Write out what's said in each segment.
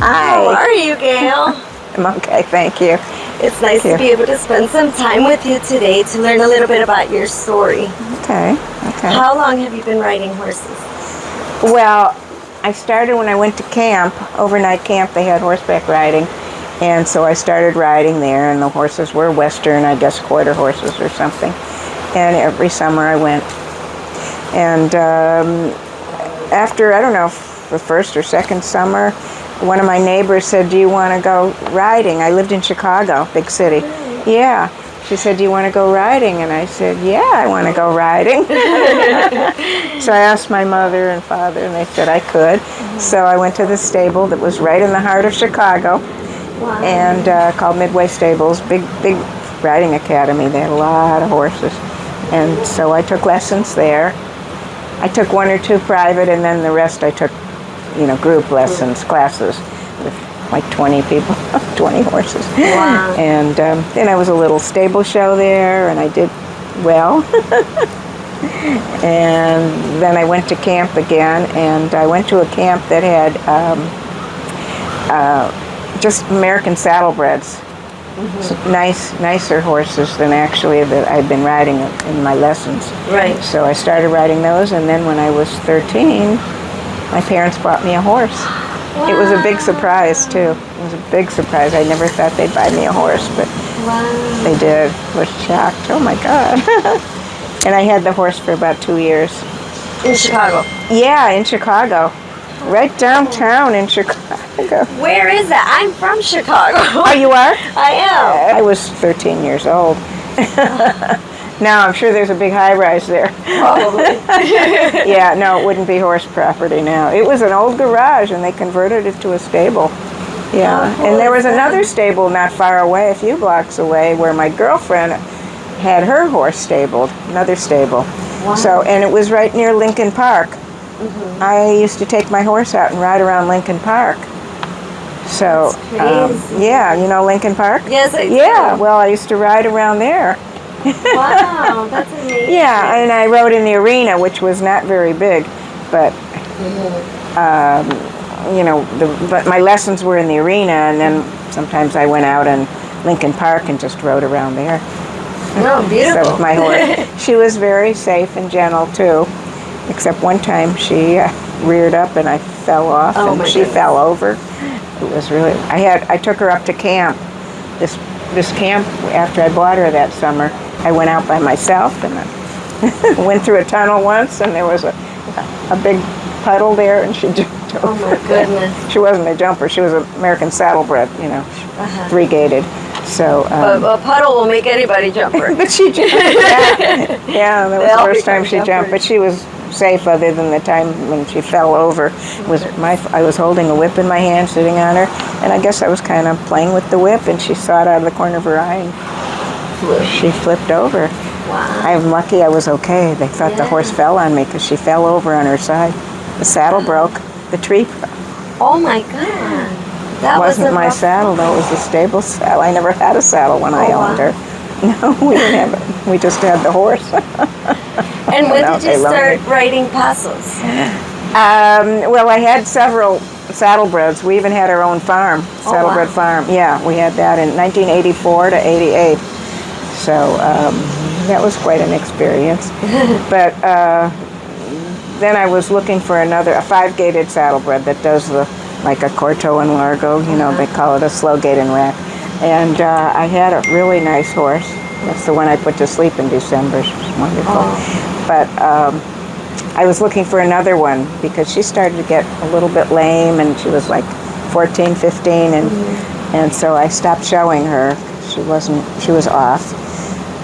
Hi. How are you, Gale? I'm okay, thank you. It's nice to be able to spend some time with you today to learn a little bit about your story. Okay. How long have you been riding horses? Well, I started when I went to camp, overnight camp. They had horseback riding, and so I started riding there, and the horses were Western, I guess quarter horses or something. And every summer I went. And after, I don't know, the first or second summer, one of my neighbors said, "Do you want to go riding?" I lived in Chicago, big city. Yeah. She said, "Do you want to go riding?" And I said, "Yeah, I want to go riding." So I asked my mother and father, and they said I could. So I went to the stable that was right in the heart of Chicago, and called Midway Stables, big riding academy. They had a lot of horses. And so I took lessons there. I took one or two private, and then the rest I took, group lessons, classes with like 20 people, 20 horses. Wow. And then I was a little stable show there, and I did well. And then I went to camp again, and I went to a camp that had just American saddlebreds. Nicer horses than actually that I'd been riding in my lessons. Right. So I started riding those, and then when I was 13, my parents bought me a horse. Wow. It was a big surprise, too. It was a big surprise. I never thought they'd buy me a horse, but they did. I was shocked. Oh, my God. And I had the horse for about 2 years. In Chicago? Yeah, in Chicago. Right downtown in Chicago. Where is that? I'm from Chicago. Oh, you are? I am. I was 13 years old. Now I'm sure there's a big high-rise there. Probably. Yeah, no, it wouldn't be horse property now. It was an old garage, and they converted it to a stable. Yeah, and there was another stable not far away, a few blocks away, where my girlfriend had her horse stabled, another stable. Wow. So, and it was right near Lincoln Park. I used to take my horse out and ride around Lincoln Park. So, yeah, you know Lincoln Park? Yes, I do. Yeah, well, I used to ride around there. Wow, that's amazing. Yeah, and I rode in the arena, which was not very big, but but my lessons were in the arena, and then sometimes I went out in Lincoln Park and just rode around there. Oh, beautiful. So with my horse. She was very safe and gentle too, except one time she reared up and I fell off, and she fell over. It was really. I took her up to camp. This camp after I bought her that summer. I went out by myself and I went through a tunnel once, and there was a big puddle there, and she jumped over. Oh my goodness. She wasn't a jumper. She was an American saddlebred, 3-gated. So a puddle will make anybody jumper. But she jumped. Yeah, that was the first time she jumped. But she was safe, other than the time when she fell over. I was holding a whip in my hand, sitting on her, and I guess I was kind of playing with the whip, and she saw it out of the corner of her eye, and she flipped over. Wow. I'm lucky I was okay. They thought the horse fell on me because she fell over on her side. The saddle broke. The tree broke. Oh my God. That wasn't my saddle, though. It was the stable saddle. I never had a saddle when I owned her. No, we didn't have it. We just had the horse. And when did you start riding Pasos? Well, I had several saddlebreds. We even had our own farm, saddlebred farm. Yeah, we had that in 1984 to 88. So that was quite an experience. But then I was looking for a 5-gated saddlebred that does like a Corto and Largo, they call it a slow gait and rack. And I had a really nice horse. That's the one I put to sleep in December. She was wonderful. But I was looking for another one because she started to get a little bit lame, and she was like 14, 15, and so I stopped showing her. She was off.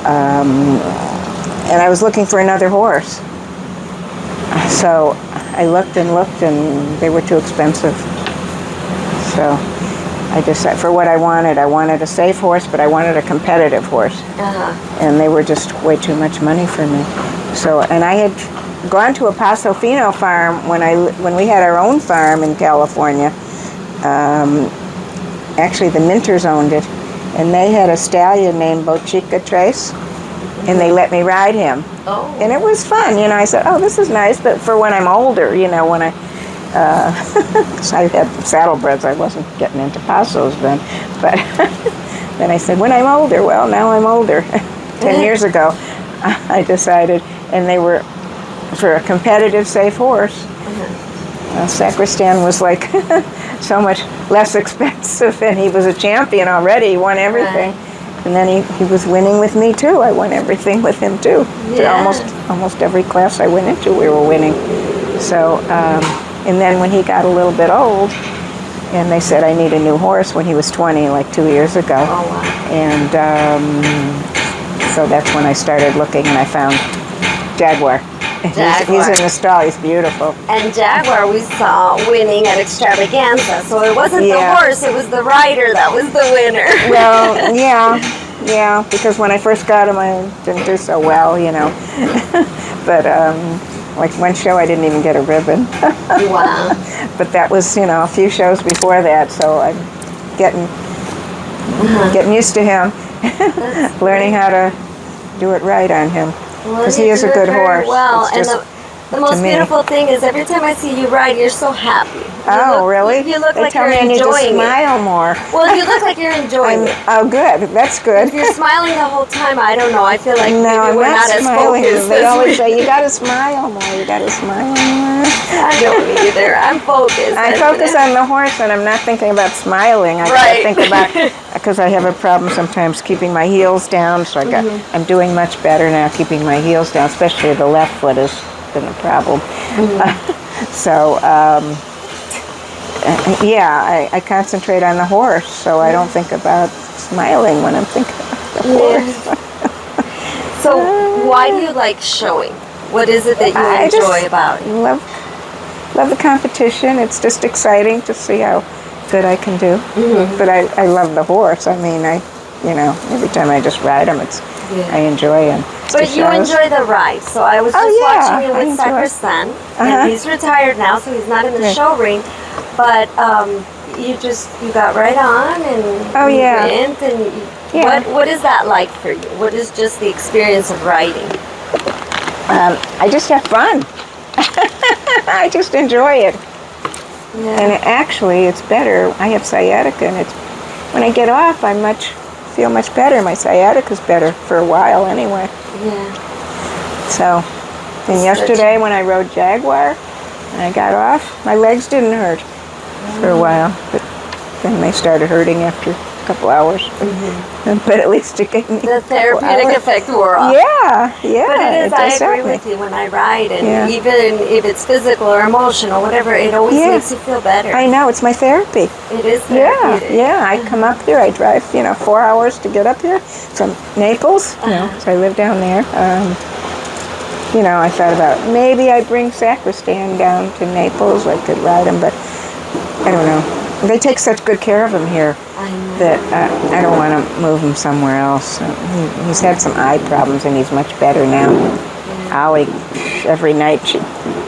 And I was looking for another horse. So I looked and they were too expensive. So I decided for what I wanted a safe horse, but I wanted a competitive horse. And they were just way too much money for me. So, and I had gone to a Paso Fino farm when we had our own farm in California. Actually, the Minters owned it, and they had a stallion named Bochica Trace, and they let me ride him. And it was fun, I said, oh, this is nice, but for when I'm older, when 'Cause I had saddlebreds. I wasn't getting into Pasos then. But then I said, when I'm older, well, now I'm older. 10 years ago, I decided, and they were for a competitive, safe horse. Sacristan was like so much less expensive, and he was a champion already. He won everything. Right. And then he was winning with me too. I won everything with him too. Yeah. Almost every class I went into, we were winning. So, and then when he got a little bit old, and they said I need a new horse when he was 20, like 2 years ago. Oh, wow. And so that's when I started looking, and I found Jaguar. He's in the stall. He's beautiful. And Jaguar we saw winning at Extravaganza, so it wasn't the horse, it was the rider that was the winner. Well, yeah, because when I first got him, I didn't do so well, you know. But like one show, I didn't even get a ribbon. Wow. But that was, you know, a few shows before that, so I'm getting used to him, learning how to do it right on him. Because he is a good horse. Well, and the most beautiful thing is every time I see you ride, you're so happy. Really? You look like tell you're me I need to enjoying smile it. more. Well, you look like you're enjoying it. Oh, good. That's good. If you're smiling the whole time, I don't know. I feel like no, maybe I'm we're not smiling. as focused. They always say, you got to smile more. You got to smile more. I don't either. I'm focused. I focus on the horse, and I'm not thinking about smiling. I think about, because I have a problem sometimes keeping my heels down. So I'm doing much better now keeping my heels down, especially the left foot has been a problem. So, I concentrate on the horse, so I don't think about smiling when I'm thinking about the horse. So, why do you like showing? What is it that you enjoy about it? Love the competition. It's just exciting to see how good I can do. But I love the horse. I mean, every time I just ride him, I enjoy him. But you enjoy the ride. So I was just watching you with Sacristan, and he's retired now, so he's not in the show ring. But you got right on and went, and what is that like for you? What is just the experience of riding? I just have fun. I just enjoy it. And actually, it's better. I have sciatica, and when I get off, I feel much better. My sciatica's better for a while anyway. So, and yesterday when I rode Jaguar and I got off, my legs didn't hurt for a while, but then they started hurting after a couple hours. But at least it gave me the therapeutic effect wore off. Yeah. But it is. I agree with you when I ride, and even if it's physical or emotional, whatever, it always makes you feel better. I know, it's my therapy. It is therapeutic. I come up here. I drive 4 hours to get up here from Naples. So I live down there. I thought about maybe I'd bring Sacristan down to Naples. I could ride him, but I don't know. They take such good care of him here that I don't want to move him somewhere else. He's had some eye problems, and he's much better now. Ollie, every night she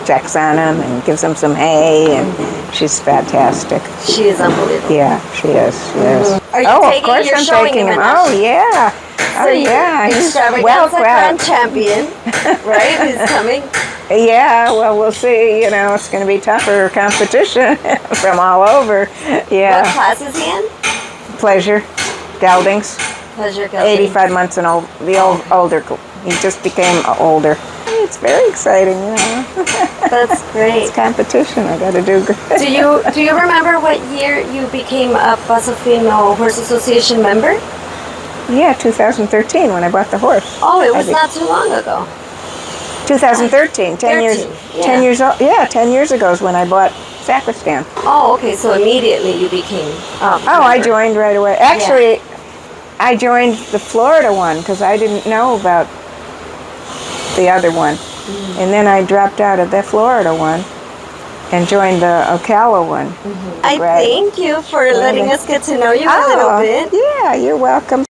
checks on him and gives him some hay, and she's fantastic. She is unbelievable. Yeah, she is. Are you taking him? Oh, yeah. He's well Grand champion, right? He's coming. Yeah, well, we'll see. It's going to be tougher competition from all over. Yeah. What class is he in? Pleasure, Geldings. Pleasure Geldings. 85 months and old. Older. He just became older. It's very exciting, That's great. It's competition. I got to do good. Do you remember what year you became a Paso Fino Horse Association member? Yeah, 2013 when I bought the horse. Oh, it was not too long ago. 2013, 10 years. 10 years old. Yeah, 10 years ago is when I bought Sacristan. Oh, okay. So immediately you became. I joined right away. Actually, I joined the Florida one because I didn't know about the other one, and then I dropped out of the Florida one and joined the Ocala one. I thank you for letting us get to know you a little bit. Yeah, you're welcome.